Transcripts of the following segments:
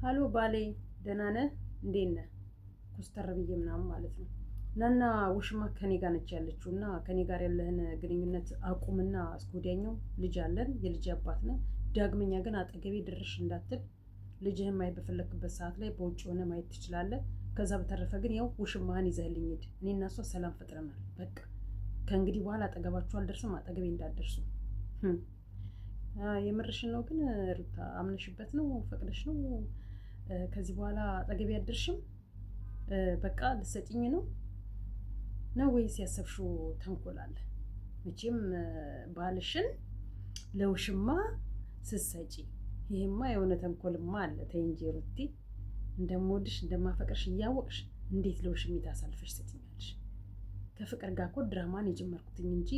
ሀሎ ባሌ ደህና ነህ? እንዴት ነህ? ኮስተር ብዬ ምናምን ማለት ነው። ናና ውሽማ ከኔ ጋር ነች ያለችው እና ከኔ ጋር ያለህን ግንኙነት አቁምና እስከ ወዲያኛው ልጅ አለን፣ የልጅ አባት ነን። ዳግመኛ ግን አጠገቤ ድርሽ እንዳትል። ልጅህን ማየት በፈለክበት ሰዓት ላይ በውጭ ሆነ ማየት ትችላለህ። ከዛ በተረፈ ግን ያው ውሽማህን ይዘህልኝ ሂድ። እኔ እና እሷ ሰላም ፈጥረናል። በቃ ከእንግዲህ በኋላ አጠገባችሁ አልደርስም፣ አጠገቤ እንዳትደርሱ። የምርሽን ነው ግን ሩታ? አምነሽበት ነው? ፈቅደሽ ነው? ከዚህ በኋላ አጠገቤ አትደርሽም? በቃ ልትሰጪኝ ነው ወይስ ያሰብሽው ተንኮል አለ? መቼም ባልሽን ለውሽማ ስትሰጪ ይሄማ የሆነ ተንኮልማ አለ። ተይ እንጂ ሩቲ፣ እንደምወድሽ እንደማፈቅርሽ እያወቅሽ እንዴት ለውሽሚት አሳልፈሽ ትሰጪኛለሽ? ከፍቅር ጋር እኮ ድራማን የጀመርኩትኝ እንጂ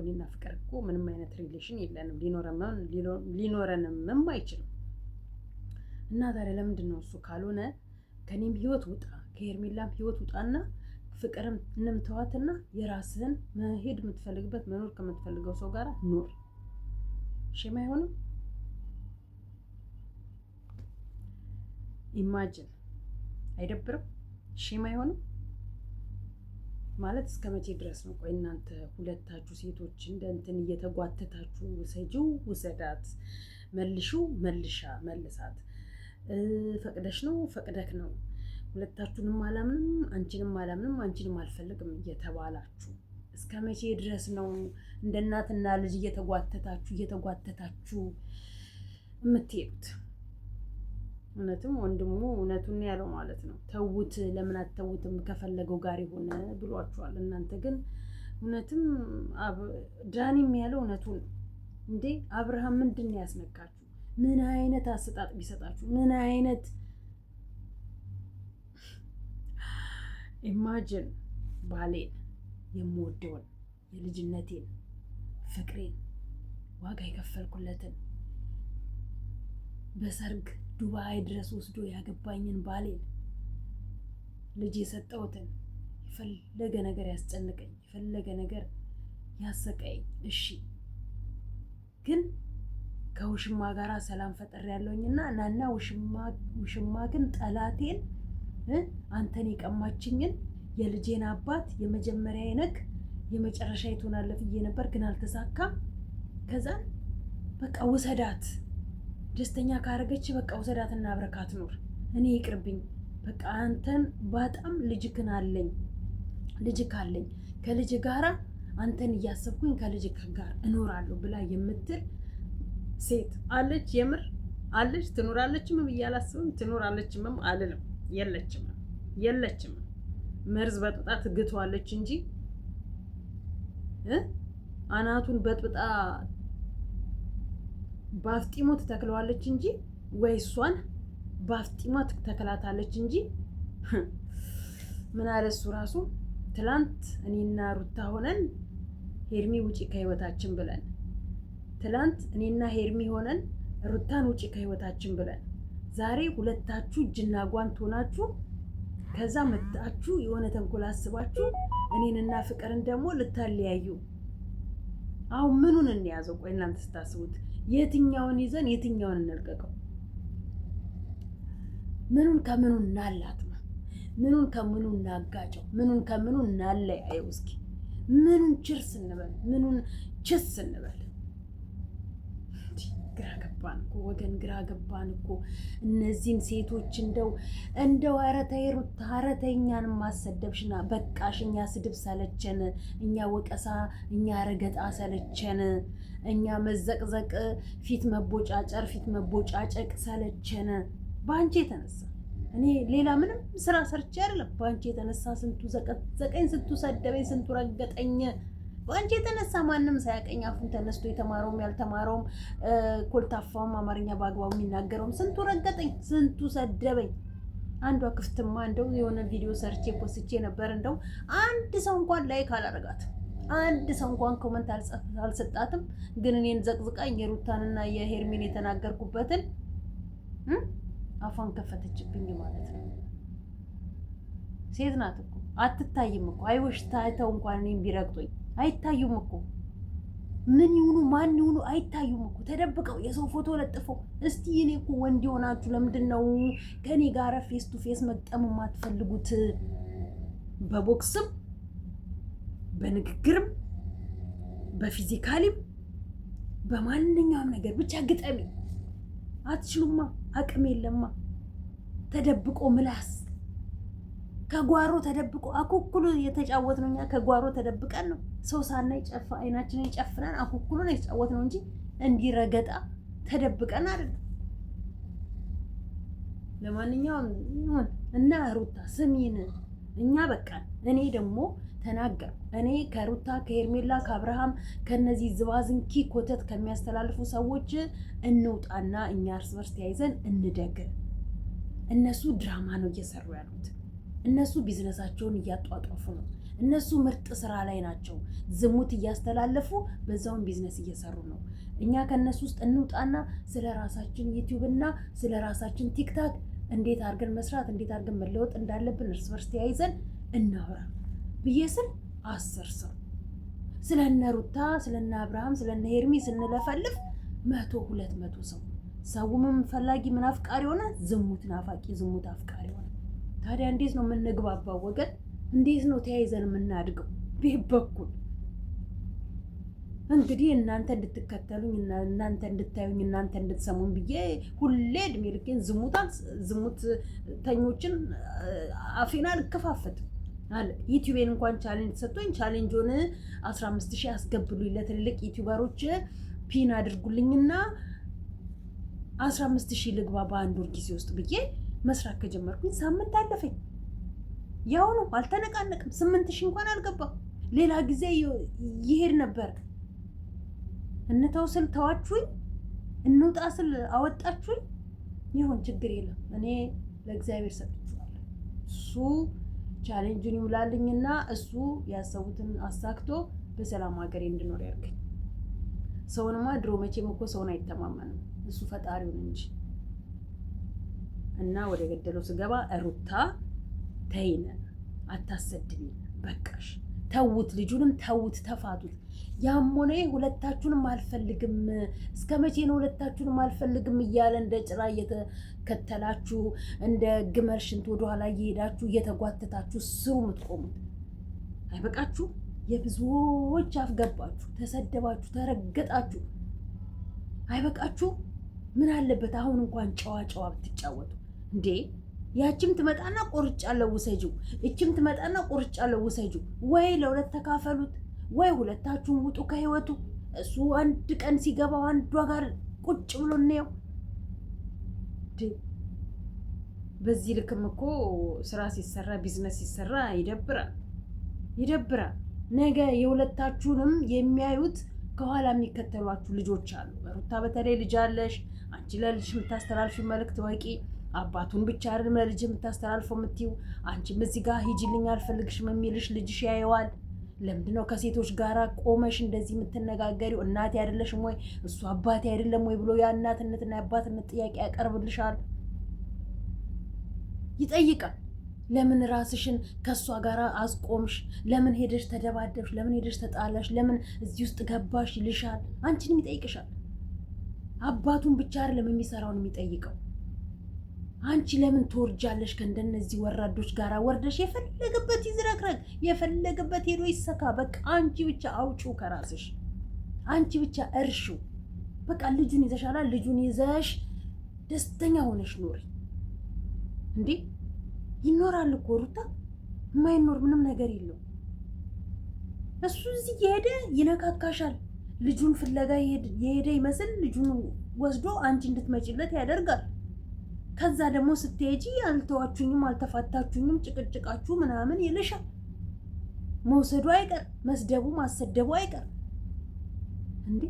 እኔና ፍቅር እኮ ምንም አይነት ሪሌሽን የለንም፣ ሊኖረንም አይችልም። እና ታዲያ ለምንድን ነው እሱ ካልሆነ ከኔም ህይወት ውጣ፣ ከሄርሜላም ህይወት ውጣና ፍቅርም እንምተዋትና የራስህን መሄድ የምትፈልግበት መኖር ከምትፈልገው ሰው ጋር ኑር። ሼም አይሆንም? ኢማጅን አይደብርም? ሼም አይሆንም ማለት እስከ መቼ ድረስ ነው? ቆይ እናንተ ሁለታችሁ ሴቶች እንደ እንትን እየተጓተታችሁ ውሰጂው፣ ውሰዳት፣ መልሺው፣ መልሳት፣ ፈቅደሽ ነው ፈቅደክ ነው፣ ሁለታችሁንም አላምንም፣ አንቺንም አላምንም፣ አንቺንም አልፈልግም እየተባላችሁ እስከ መቼ ድረስ ነው እንደ እናትና ልጅ እየተጓተታችሁ የምትሄዱት? እውነትም ወንድሙ እውነቱን ያለው ማለት ነው። ተውት፣ ለምን አትተውትም? ከፈለገው ጋር ይሆን ብሏችኋል። እናንተ ግን እውነትም ዳኒም ያለው እውነቱን እንዴ። አብርሃም ምንድን ነው ያስነካችሁ? ምን አይነት አሰጣጥ ቢሰጣችሁ? ምን አይነት ኢማጅን ባሌን የምወደውን የልጅነቴን ፍቅሬን ዋጋ የከፈልኩለትን በሰርግ ዱባይ ድረስ ወስዶ ያገባኝን ባሌን ልጅ የሰጠሁትን የፈለገ ነገር ያስጨንቀኝ፣ የፈለገ ነገር ያሰቃኝ፣ እሺ ግን ከውሽማ ጋራ ሰላም ፈጠር ያለውኝና ናና ውሽማ ግን ጠላቴን አንተን የቀማችኝን የልጄን አባት የመጀመሪያ አይነክ የመጨረሻ ይቶናለፍ ብዬ ነበር፣ ግን አልተሳካም። ከዛ በቃ ውሰዳት፣ ደስተኛ ካረገች በቃ ውሰዳትና አብረካት ኑር፣ እኔ ይቅርብኝ፣ በቃ አንተን በጣም ልጅክን አለኝ፣ ልጅክ አለኝ፣ ከልጅ ጋራ አንተን እያሰብኩኝ ከልጅ ጋር እኖራለሁ ብላ የምትል ሴት አለች። የምር አለች። ትኖራለችም ብዬ አላስብም። ትኖራለችም አልልም። የለችም። መርዝ በጥብጣ ትግቷለች እንጂ አናቱን በጥብጣ ባፍጢሞ ትተክለዋለች እንጂ ወይ እሷን ባፍጢሞ ትተክላታለች እንጂ ምን አለ እሱ ራሱ ትላንት እኔና ሩታ ሆነን ሄርሚ ውጪ ከህይወታችን ብለን፣ ትላንት እኔና ሄርሚ ሆነን ሩታን ውጪ ከህይወታችን ብለን፣ ዛሬ ሁለታችሁ እጅና ጓንት ሆናችሁ ከዛ መጣችሁ የሆነ ተንኮል አስባችሁ እኔንና ፍቅርን ደግሞ ልታለያዩ። አሁን ምኑን እንያዘው? ቆይ እናንተ ስታስቡት የትኛውን ይዘን የትኛውን እንልቀቀው? ምኑን ከምኑ እናላትማ? ምኑን ከምኑ እናጋጨው? ምኑን ከምኑ እናለያየው? እስኪ ምኑን ችርስ እንበል? ምኑን ችስ እንበል? ግራ ገባን እኮ ወገን፣ ግራ ገባን እኮ። እነዚህን ሴቶች እንደው ኧረ ተይ ሩታ፣ ኧረ ተይ እኛን ማሰደብሽና በቃሽ። እኛ ስድብ ሰለቸን፣ እኛ ወቀሳ፣ እኛ ረገጣ ሰለቸን፣ እኛ መዘቅዘቅ፣ ፊት መቦጫጨቅ ሰለቸን። በአንቺ የተነሳ እኔ ሌላ ምንም ስራ ሰርቼ አይደለም። በአንቺ የተነሳ ስንቱ ዘቀዘቀኝ፣ ስንቱ ሰደበኝ፣ ስንቱ ረገጠኝ። በአንቺ የተነሳ ማንም ሳያቀኝ አፉን ተነስቶ የተማረውም ያልተማረውም ኮልታፋውም አማርኛ በአግባቡ የሚናገረውም ስንቱ ረገጠኝ፣ ስንቱ ሰደበኝ። አንዷ ክፍትማ እንደው የሆነ ቪዲዮ ሰርቼ ፖስቼ ነበር። እንደው አንድ ሰው እንኳን ላይክ አላረጋት፣ አንድ ሰው እንኳን ኮመንት አልሰጣትም። ግን እኔን ዘቅዝቃኝ የሩታንና የሄርሚን የተናገርኩበትን አፏን ከፈተችብኝ ማለት ነው። ሴት ናት እኮ አትታይም እኮ አይወሽ ታይተው እንኳን እኔም ቢረግጡኝ አይታዩም እኮ ምን ይሁኑ ማን ይሁኑ አይታዩም እኮ ተደብቀው የሰው ፎቶ ለጥፈው። እስቲ እኔ እኮ ወንድ የሆናችሁ ለምንድን ነው ከኔ ጋር ፌስ ቱ ፌስ መግጠም የማትፈልጉት? በቦክስም በንግግርም በፊዚካሊም በማንኛውም ነገር ብቻ ግጠሚ። አትችሉማ፣ አቅም የለማ። ተደብቆ ምላስ ከጓሮ ተደብቆ አኩኩሉ የተጫወት ነው። እኛ ከጓሮ ተደብቀን ነው ሰው ሳናይ ጨፋ አይናችንን ጨፍነን አኩኩሉን የተጫወት ነው እንጂ እንዲረገጣ ተደብቀን አይደለም። ለማንኛውም እና ሩታ ስሚን፣ እኛ በቃን። እኔ ደግሞ ተናገር። እኔ ከሩታ ከሄርሜላ ከአብርሃም ከነዚህ ዝባዝንኪ ኮተት ከሚያስተላልፉ ሰዎች እንውጣና እኛ እርስ በርስ ተያይዘን እንደግ። እነሱ ድራማ ነው እየሰሩ ያሉት። እነሱ ቢዝነሳቸውን እያጧጧፉ ነው። እነሱ ምርጥ ስራ ላይ ናቸው። ዝሙት እያስተላለፉ በዛውን ቢዝነስ እየሰሩ ነው። እኛ ከነሱ ውስጥ እንውጣና ስለ ራሳችን ዩቲዩብ እና ስለ ራሳችን ቲክታክ እንዴት አድርገን መስራት እንዴት አድርገን መለወጥ እንዳለብን እርስ በርስ ተያይዘን እናወራ ብዬ ስል 10 ሰው ስለነ ሩታ ስለነ አብርሃም ስለነ ሄርሚ ስንለፈልፍ 100-200 ሰው ምን ፈላጊ ምን አፍቃሪ ሆነ? ዝሙት ናፋቂ ዝሙት አፍቃሪ ሆነ። ታዲያ እንዴት ነው የምንግባባው ወገን? እንዴት ነው ተያይዘን የምናድገው? ቤት በኩል እንግዲህ እናንተ እንድትከተሉኝ እናንተ እንድታዩኝ እናንተ እንድትሰሙኝ ብዬ ሁሌ እድሜ ልኬን ዝሙት ተኞችን አፌን አልከፋፈትም አለ። ዩቲዩቤን እንኳን ቻሌንጅ ሰጥቶኝ ቻሌንጁን 15000 አስገብሉኝ ለትልልቅ ዩቲዩበሮች ፒን አድርጉልኝና 15000 ልግባ በአንድ ወር ጊዜ ውስጥ ብዬ መስራት ከጀመርኩኝ ሳምንት አለፈኝ። ያው ነው አልተነቃነቅም። 8000 እንኳን አልገባም። ሌላ ጊዜ ይሄድ ነበር። እንተው ስል ተዋችሁኝ፣ እንውጣ ስል አወጣችሁኝ። ይሁን ችግር የለም። እኔ ለእግዚአብሔር ሰጥቼዋለሁ። እሱ ቻሌንጁን ይሙላልኝና እሱ ያሰቡትን አሳክቶ በሰላም ሀገሬ እንድኖር ያርገኝ። ሰውንማ ድሮ መቼም እኮ ሰውን አይተማመንም እሱ ፈጣሪውን እንጂ። እና ወደ ገደለው ስገባ ሩታ ተይነ፣ አታሰድቢን፣ በቃሽ፣ ተውት፣ ልጁንም ተውት፣ ተፋቱት። ያም ሆነ ሁለታችሁንም አልፈልግም፣ እስከ መቼ ነው ሁለታችሁንም አልፈልግም እያለ እንደ ጭራ እየተከተላችሁ እንደ ግመል ሽንት ወደኋላ እየሄዳችሁ እየተጓተታችሁ ስሩ የምትቆሙት? አይበቃችሁ? የብዙዎች አፍ ገባችሁ፣ ተሰደባችሁ፣ ተረገጣችሁ። አይበቃችሁ? ምን አለበት አሁን እንኳን ጨዋ ብትጫወቱ እንዴ? ያችም ትመጣና ቆርጫለሁ ውሰጂው፣ እችም ትመጣና ቆርጫለሁ ውሰጂው። ወይ ለሁለት ተካፈሉት፣ ወይ ሁለታችሁም ውጡ ከህይወቱ። እሱ አንድ ቀን ሲገባው አንዷ ጋር ቁጭ ብሎ ነው። በዚህ ልክም እኮ ስራ ሲሰራ ቢዝነስ ሲሰራ ይደብራል። ነገ የሁለታችሁንም የሚያዩት ከኋላ የሚከተሏችሁ ልጆች አሉ። ሩታ በተለይ ልጅ አለሽ። አንቺ ለልጅ የምታስተላልፊ መልእክት ወቂ። አባቱን ብቻ አይደለም ለልጅ የምታስተላልፈው የምትይው። አንቺም እዚህ ጋር ሂጂልኝ አልፈልግሽም የሚልሽ ልጅሽ ያየዋል። ለምንድነው ከሴቶች ጋር ቆመሽ እንደዚህ የምትነጋገሪው? እናቴ አይደለሽም ወይ እሱ አባቴ አይደለም ወይ ብሎ የእናትነትና የአባትነት ጥያቄ ያቀርብልሻል፣ ይጠይቃል። ለምን ራስሽን ከሷ ጋር አስቆምሽ? ለምን ሄደሽ ተደባደብሽ? ለምን ሄደሽ ተጣላሽ? ለምን እዚህ ውስጥ ገባሽ ይልሻል። አንቺንም ይጠይቅሻል። አባቱን ብቻ አይደለም የሚሰራውን የሚጠይቀው። አንቺ ለምን ትወርጃለሽ? ከእንደነዚህ ወራዶች ጋር ወርደሽ የፈለገበት ይዝረክረክ፣ የፈለገበት ሄዶ ይሰካ። በቃ አንቺ ብቻ አውጪው ከራስሽ፣ አንቺ ብቻ እርሺው። በቃ ልጁን ይዘሻላ። ልጁን ይዘሽ ደስተኛ ሆነሽ ኖሪ። እንዴ ይኖራል እኮ ሩታ፣ የማይኖር ምንም ነገር የለው። እሱ እዚህ እየሄደ ይነካካሻል። ልጁን ፍለጋ የሄደ ይመስል ልጁን ወስዶ አንቺ እንድትመጪለት ያደርጋል። ከዛ ደግሞ ስትሄጂ አልተዋችሁኝም፣ አልተፋታችሁኝም፣ ጭቅጭቃችሁ ምናምን ይልሻል። መውሰዱ አይቀር፣ መስደቡ ማሰደቡ አይቀር። እንዴ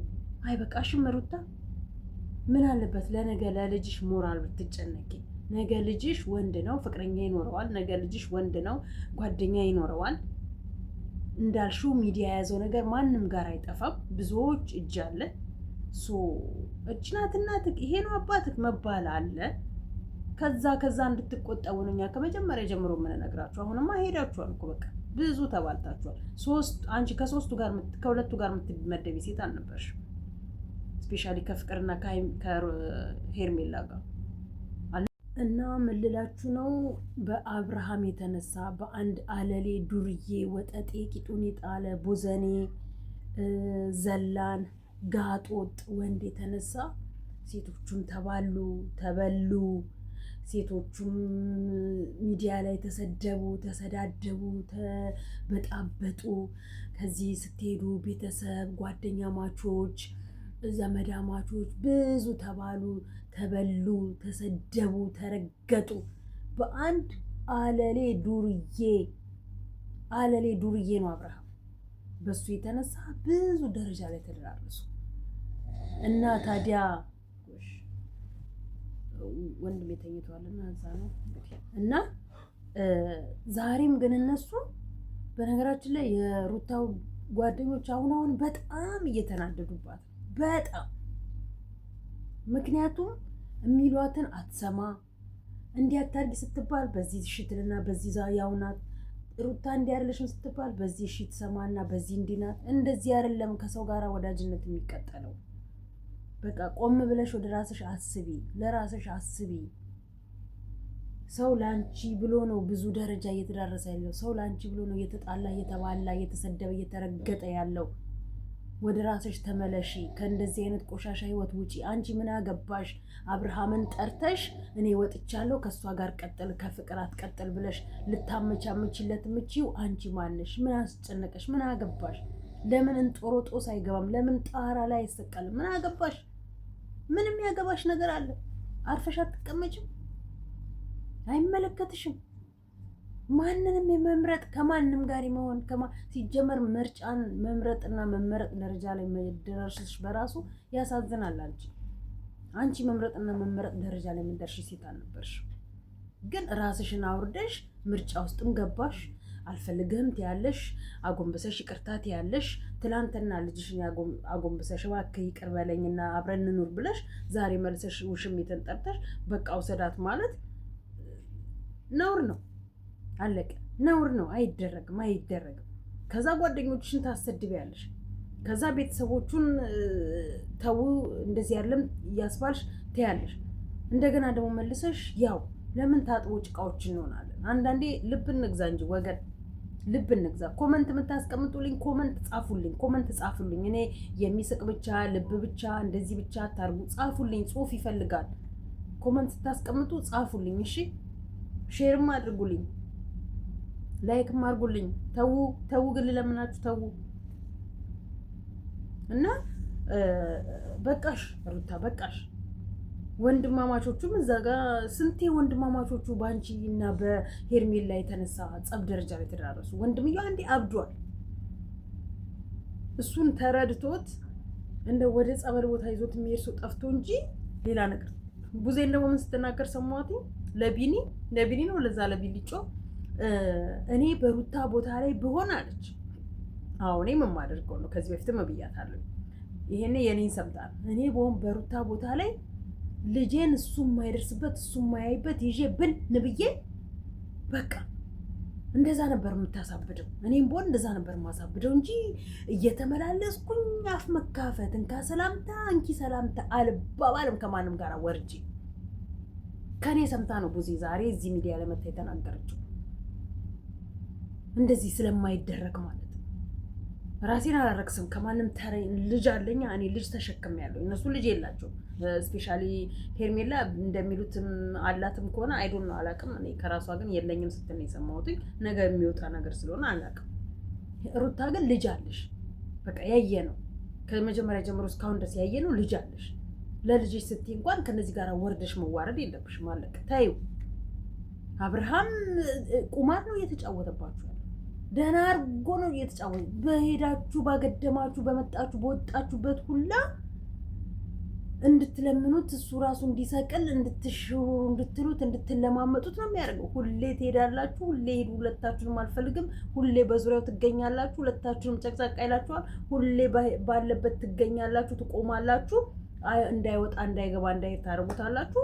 አይበቃሽም ሩታ? ምን አለበት ለነገ ለልጅሽ ሞራል ብትጨነቂ? ነገ ልጅሽ ወንድ ነው፣ ፍቅረኛ ይኖረዋል። ነገ ልጅሽ ወንድ ነው፣ ጓደኛ ይኖረዋል። እንዳልሽው ሚዲያ የያዘው ነገር ማንም ጋር አይጠፋም። ብዙዎች እጅ አለ። እጅ ናት እናትህ፣ ይሄ ነው አባትህ መባል አለ። ከዛ እንድትቆጠቡ ነው እኛ ከመጀመሪያ ጀምሮ የምንነግራችሁ። አሁንማ ሄዳችኋል እኮ በቃ ብዙ ተባልታችኋል። አንቺ ከሁለቱ ጋር የምትመደቢ ሴት አልነበርሽ። ስፔሻሊ ከፍቅርና ከሄርሜላ ጋር እና ምን ልላችሁ ነው፣ በአብርሃም የተነሳ በአንድ አለሌ ዱርዬ ወጠጤ ቂጡን የጣለ ቦዘኔ ዘላን ጋጦጥ ወንድ የተነሳ ሴቶቹም ተበሉ። ሴቶቹም ሚዲያ ላይ ተሰደቡ፣ ተሰዳደቡ፣ ተበጣበጡ። ከዚህ ስትሄዱ ቤተሰብ፣ ጓደኛ ማቾች፣ ዘመዳ ማቾች ብዙ ተባሉ፣ ተበሉ፣ ተሰደቡ፣ ተረገጡ በአንድ አለሌ ዱርዬ ነው አብርሃም። በሱ የተነሳ ብዙ ደረጃ ላይ ተደራረሱ እና ታዲያ ወንድም የተኝቷልና እዛ ነው እና ዛሬም ግን እነሱ በነገራችን ላይ የሩታው ጓደኞች አሁን በጣም እየተናደዱባት በጣም ምክንያቱም የሚሏትን አትሰማ እንዲያታርጊ ስትባል በዚህ ሽትልና በዚህ ያውናት ሩታ እንዲያርለሽም ስትባል በዚህ ሽት ሰማና በዚህ እንዲናት እንደዚህ አይደለም ከሰው ጋር ወዳጅነት የሚቀጠለው። በቃ ቆም ብለሽ ወደ ራስሽ አስቢ፣ ለራስሽ አስቢ። ሰው ላንቺ ብሎ ነው ብዙ ደረጃ እየተዳረሰ ያለው። ሰው ላንቺ ብሎ ነው እየተጣላ፣ እየተባላ፣ እየተሰደበ፣ እየተረገጠ ያለው። ወደ ራስሽ ተመለሺ። ከእንደዚህ አይነት ቆሻሻ ህይወት ውጪ። አንቺ ምን አገባሽ? አብርሃምን ጠርተሽ እኔ ወጥቻለሁ ከሷ ጋር ቀጥል፣ ከፍቅር አትቀጥል ብለሽ ልታመቻመችለት ምቺው አንቺ ማነሽ? ምን አስጨነቀሽ? ምን አገባሽ? ለምን እንጦሮጦስ አይገባም? ለምን ጣራ ላይ አይሰቀልም? ምን አገባሽ? ምንም ያገባሽ ነገር አለ? አርፈሽ አትቀመጭም? አይመለከትሽም። ማንንም የመምረጥ ከማንም ጋር መሆን ሲጀመር ምርጫን መምረጥና መመረጥ ደረጃ ላይ መደረስሽ በራሱ ያሳዝናል። አንቺ መምረጥና መመረጥ ደረጃ ላይ የምትደርሺ ሴት አልነበርሽ። ግን ራስሽን አውርደሽ ምርጫ ውስጥም ገባሽ። አልፈልግህም ትያለሽ፣ አጎንበሰሽ ይቅርታ ትያለሽ። ትላንትና ልጅሽን አጎንበሰሽ እባክህ ይቅር በለኝና አብረን እንኑር ብለሽ ዛሬ መልሰሽ ውሽሚትን ጠርተሽ በቃ ውሰዳት ማለት ነውር ነው። አለቀ። ነውር ነው። አይደረግም። ከዛ ጓደኞችሽን ታሰድቢያለሽ። ከዛ ቤተሰቦቹን ተው እንደዚህ ያለም እያስባልሽ ትያለሽ። እንደገና ደግሞ መልሰሽ ያው ለምን ታጥቦ ጭቃዎች እንሆናለን? አንዳንዴ ልብ እንግዛ እንጂ ወገን፣ ልብ እንግዛ። ኮመንት የምታስቀምጡልኝ ኮመንት ጻፉልኝ። እኔ የሚስቅ ብቻ ልብ ብቻ እንደዚህ ብቻ አታርጉ። ጻፉልኝ። ጽሁፍ ይፈልጋል። ኮመንት ስታስቀምጡ ጻፉልኝ። እሺ፣ ሼርም አድርጉልኝ፣ ላይክም አድርጉልኝ። ተው ግን ለምናችሁ ተው እና በቃሽ ሩታ በቃሽ። ወንድማማቾቹም እዛ ጋር ስንቴ ወንድማማቾቹ ባንቺ እና በሄርሜላ የተነሳ ጸብ ደረጃ ላይ ተደራረሱ። ወንድምየው አንዴ አብዷል። እሱን ተረድቶት እንደ ወደ ጸበል ቦታ ይዞት የሚሄድ ሰው ጠፍቶ እንጂ ሌላ ነገር። ቡዜን ደግሞ ምን ስትናገር ሰማሁት? ለቢኒ ነው ለዛ ለቢልጮ እኔ በሩታ ቦታ ላይ ብሆን አለች። አዎ እኔ ምን ማደርገው ነው? ከዚህ በፊትም ብያታለሁ። ይሄኔ የኔን ሰምታ እኔ በሩታ ቦታ ላይ ልጄን እሱ የማይደርስበት እሱ የማያይበት ይዤ ብን ንብዬ በቃ እንደዛ ነበር የምታሳብደው። እኔም ቦን እንደዛ ነበር የማሳብደው እንጂ እየተመላለስኩኝ አፍ መካፈት እንካ ሰላምታ እንኪ ሰላምታ አልባባልም ከማንም ጋር ወርጄ። ከኔ ሰምታ ነው ቡዜ ዛሬ እዚህ ሚዲያ ላይ መታ የተናገረችው። እንደዚህ ስለማይደረግ ማለት ራሴን አላረክስም። ከማንም ልጅ አለኛ። እኔ ልጅ ተሸክሜያለሁ። እነሱ ልጅ የላቸውም። ስፔሻሊ ሄርሜላ እንደሚሉትም አላትም ከሆነ አይዶን ነው አላውቅም። እኔ ከራሷ ግን የለኝም ስትል ነው የሰማሁት። ነገ የሚወጣ ነገር ስለሆነ አላውቅም። ሩታ ግን ልጅ አለሽ። በቃ ያየ ነው ከመጀመሪያ ጀምሮ እስካሁን ድረስ ያየ ነው። ልጅ አለሽ። ለልጅሽ ስትይ እንኳን ከነዚህ ጋር ወርደሽ መዋረድ የለብሽም። አለቀ። ታዩ አብርሃም ቁማር ነው እየተጫወተባችሁ። ደህና አድርጎ ነው እየተጫወተ። በሄዳችሁ ባገደማችሁ በመጣችሁ በወጣችሁበት ሁላ እንድትለምኑት እሱ ራሱ እንዲሰቅል እንድትሽሩ እንድትሉት እንድትለማመጡት ነው የሚያደርገው። ሁሌ ትሄዳላችሁ። ሁሌ ሄዱ። ሁለታችሁንም አልፈልግም። ሁሌ በዙሪያው ትገኛላችሁ። ሁለታችሁንም ጨቅጫቃ ይላችኋል። ሁሌ ባለበት ትገኛላችሁ፣ ትቆማላችሁ። እንዳይወጣ እንዳይገባ እንዳይሄድ ታደርጉታላችሁ።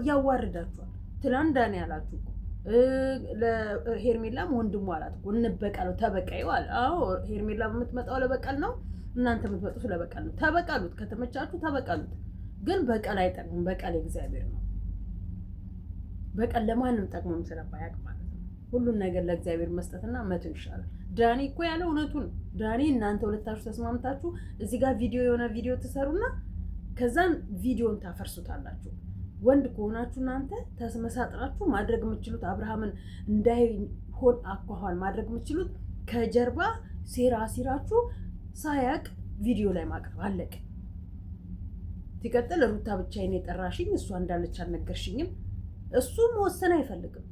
ያዋርዳችኋል። ትላንት ዳኒ ያላችሁ ለሄርሜላም ወንድሙ አላት እኮ እንበቀለው ተበቀዩ አለ። አዎ ሄርሜላ የምትመጣው ለበቀል ነው፣ እናንተ የምትመጡት ለበቀል ነው። ተበቀሉት፣ ከተመቻችሁ ተበቀሉት። ግን በቀል አይጠቅምም። በቀል እግዚአብሔር ነው። በቀል ለማንም ጠቅሞም ስለማያውቅ ማለት ነው። ሁሉን ነገር ለእግዚአብሔር መስጠትና መተው ይሻላል። ዳኒ እኮ ያለው እውነቱን። ዳኒ እናንተ ሁለታችሁ ተስማምታችሁ እዚህ ጋር የሆነ ቪዲዮ ትሰሩና ከዛን ቪዲዮን ታፈርሱታላችሁ። ወንድ ከሆናችሁ እናንተ ተመሳጥራችሁ ማድረግ የምትችሉት አብርሃምን እንዳይሆን አኳኋን ማድረግ የምትችሉት ከጀርባ ሴራ ሲራችሁ ሳያቅ ቪዲዮ ላይ ማቅረብ አለቅ። ሲቀጥል ሩታ ብቻዬን የጠራሽኝ እሷ እንዳለች አልነገርሽኝም። እሱ መወሰን አይፈልግም።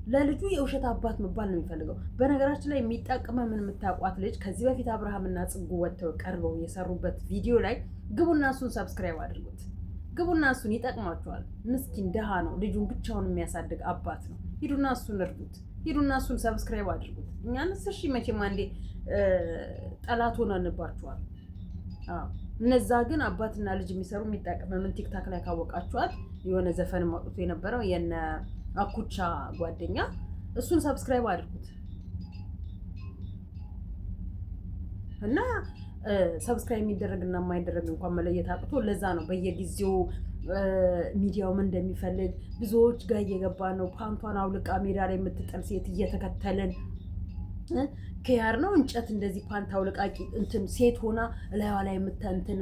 ለልጁ የውሸት አባት መባል ነው የሚፈልገው። በነገራችን ላይ የሚጠቅመ ምን የምታውቋት ልጅ ከዚህ በፊት አብርሃምና ጽጉ ወጥተው ቀርበው የሰሩበት ቪዲዮ ላይ ግቡና እሱን ሰብስክራይብ አድርጉት። ግቡና እሱን ይጠቅማችኋል። ምስኪን ደሃ ነው፣ ልጁን ብቻውን የሚያሳድግ አባት ነው። ሂዱና እሱን እርዱት። ሂዱና እሱን ሰብስክራይብ አድርጉት። እኛንስ እሺ መቼም አንዴ ጠላት ሆነንባችኋል። እነዛ ግን አባትና ልጅ የሚሰሩ የሚጠቅመ ምን ቲክታክ ላይ ካወቃችኋት የሆነ ዘፈን ማውጥቶ የነበረው የነ አኩቻ ጓደኛ እሱን ሰብስክራይብ አድርጉት እና ሰብስክራይብ የሚደረግና የማይደረግ እንኳን መለየት አቅቶ ለዛ ነው በየጊዜው ሚዲያው ምን እንደሚፈልግ ብዙዎች ጋር እየገባ ነው። ፓንቷን አውልቃ ሜዳ ላይ የምትጠል ሴት እየተከተልን ከያር ነው እንጨት እንደዚህ ፓንት አውልቃቂ እንትን ሴት ሆና እላይዋ ላይ የምትንትን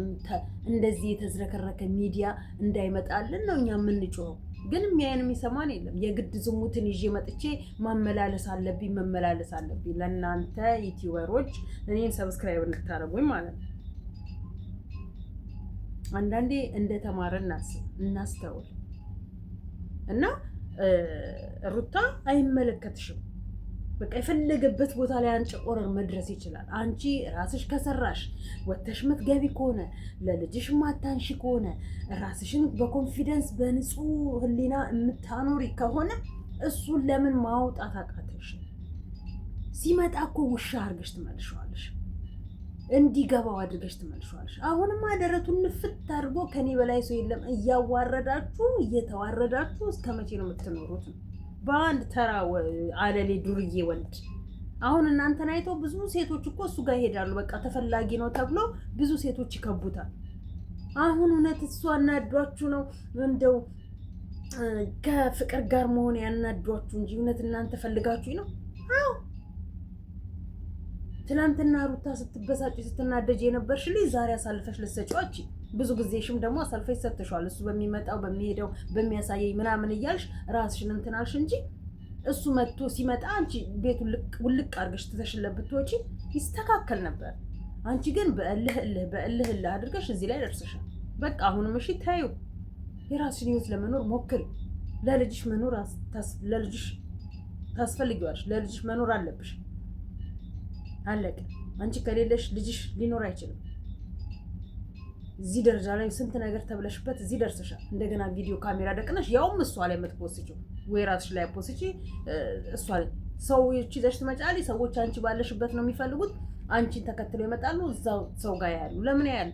እንደዚህ የተዝረከረከ ሚዲያ እንዳይመጣልን ነው እኛ የምንጮኸው። ግን የሚያየን የሚሰማን የለም። የግድ ዝሙትን ይዤ መጥቼ መመላለስ አለብኝ። ለእናንተ ዩቲዩበሮች እኔን ሰብስክራይብ እንድታደርጉኝ ማለት ነው። አንዳንዴ እንደተማረ እናስተውል እና ሩታ አይመለከትሽም። በቃ የፈለገበት ቦታ ላይ አንጭ ቆረር መድረስ ይችላል። አንቺ ራስሽ ከሰራሽ ወተሽ መትገቢ ከሆነ ለልጅሽ ማታንሺ ከሆነ ራስሽን በኮንፊደንስ በንጹህ ሕሊና የምታኖሪ ከሆነ እሱን ለምን ማውጣት አቃተሽ? ሲመጣ እኮ ውሻ አድርገሽ ትመልሸዋለሽ፣ እንዲገባው አድርገሽ ትመልሸዋለሽ። አሁንማ ደረቱን ንፍት አድርጎ ከኔ በላይ ሰው የለም እያዋረዳችሁ እየተዋረዳችሁ እስከ መቼ ነው የምትኖሩት? በአንድ ተራ አለሌ ዱርዬ ወንድ። አሁን እናንተን አይተው ብዙ ሴቶች እኮ እሱ ጋር ይሄዳሉ። በቃ ተፈላጊ ነው ተብሎ ብዙ ሴቶች ይከቡታል። አሁን እውነት እሱ አናዷችሁ ነው እንደው ከፍቅር ጋር መሆን ያናዷችሁ እንጂ እውነት እናንተ ፈልጋችሁ ነው? አዎ ትናንትና ሩታ ስትበሳጭ ስትናደጅ የነበርሽ ልጅ ዛሬ አሳልፈሽ ልትሰጪዋች ብዙ ጊዜሽም ደግሞ አሳልፈሽ ሰጥተሻል። እሱ በሚመጣው በሚሄደው በሚያሳየኝ ምናምን እያልሽ ራስሽን እንትን አልሽ እንጂ እሱ መጥቶ ሲመጣ አንቺ ቤቱን ውልቅ አድርገሽ ትተሽለት ብትወጪ ይስተካከል ነበር። አንቺ ግን በእልህ አድርገሽ እዚህ ላይ ደርሰሻል። በቃ አሁንም እሺ ታዩ፣ የራስሽን ህይወት ለመኖር ሞክሪ። ለልጅሽ መኖር ለልጅሽ ታስፈልጊዋለሽ። ለልጅሽ መኖር አለብሽ። አለቀ። አንቺ ከሌለሽ ልጅሽ ሊኖር አይችልም። እዚህ ደረጃ ላይ ስንት ነገር ተብለሽበት እዚህ ደርሰሻል። እንደገና ቪዲዮ ካሜራ ደቅነሽ ያውም እሷ ላይ የምትፖስቺው ወይ ራስሽ ላይ ፖስቺ እሷ ላይ ሰዎች ይዘሽ ትመጫለሽ። ሰዎች አንቺ ባለሽበት ነው የሚፈልጉት። አንቺን ተከትለው ይመጣሉ። እዛው ሰው ጋር ያሉ ለምን ያያሉ?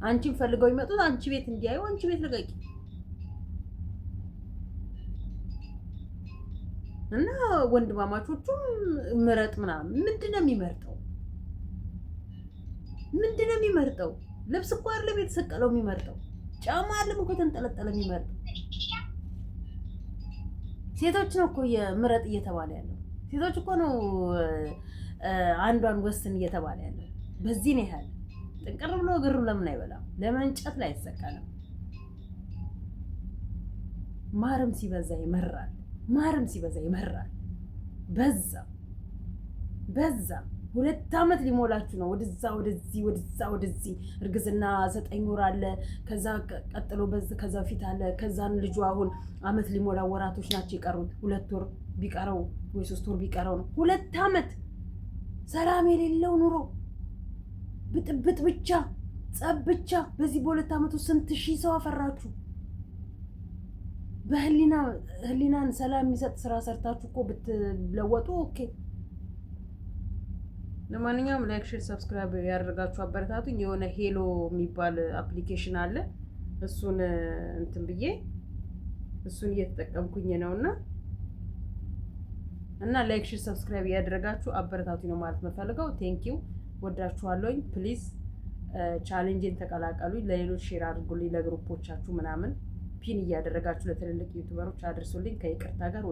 አንቺን ፈልገው ይመጡት አንቺ ቤት እንዲያዩ። አንቺ ቤት ልቀቂ እና ወንድማማቾቹም ምረጥ ምናምን ምንድነው የሚመርጠው? ልብስ እኮ አይደለም የተሰቀለው የሚመርጠው። ጫማ አይደለም እኮ ተንጠለጠለ የሚመርጠው። ሴቶች ነው እኮ የምረጥ እየተባለ ያለው። ሴቶች እኮ ነው አንዷን ወስን እየተባለ ያለው። በዚህ ነው ያህል ጥንቅር ብሎ ግሩ ለምን አይበላም? ለምን እንጨት ላይ አይሰቀልም? ማርም ሲበዛ ይመራል። በዛ 2 ዓመት ሊሞላችሁ ነው። ወደዚህ እርግዝና 9 ወር አለ። ከዛ ቀጥሎ ከዛ ፊት አለ። ከዛን ልጁ አሁን ዓመት ሊሞላ ወራቶች ናቸው የቀሩት። 2 ወር ቢቀረው ወይ 3 ወር ቢቀረው ነው 2 ዓመት ሰላም የሌለው ኑሮ፣ ብጥብጥ ብቻ፣ ጸብ ብቻ። በዚህ በ2 ዓመቱ ስንት ሺህ ሰው አፈራችሁ። በህሊናን ሰላም የሚሰጥ ስራ ሰርታችሁ እኮ ብትለወጡ ኦኬ። ለማንኛውም ላይክ፣ ሼር፣ ሰብስክራይብ ያደርጋችሁ አበረታቱኝ። የሆነ ሄሎ የሚባል አፕሊኬሽን አለ። እሱን እንትን ብዬ እሱን እየተጠቀምኩኝ ነውና እና ላይክ፣ ሼር፣ ሰብስክራይብ እያደረጋችሁ አበረታቱ ነው ማለት የምፈልገው። ቴንኪው ወዳችኋለሁኝ። ፕሊዝ ቻሌንጅን ተቀላቀሉኝ። ለሌሎች ሼር አድርጉልኝ፣ ለግሩፖቻችሁ ምናምን ፒን እያደረጋችሁ ለትልልቅ ዩቲዩበሮች አድርሱልኝ ከይቅርታ ጋር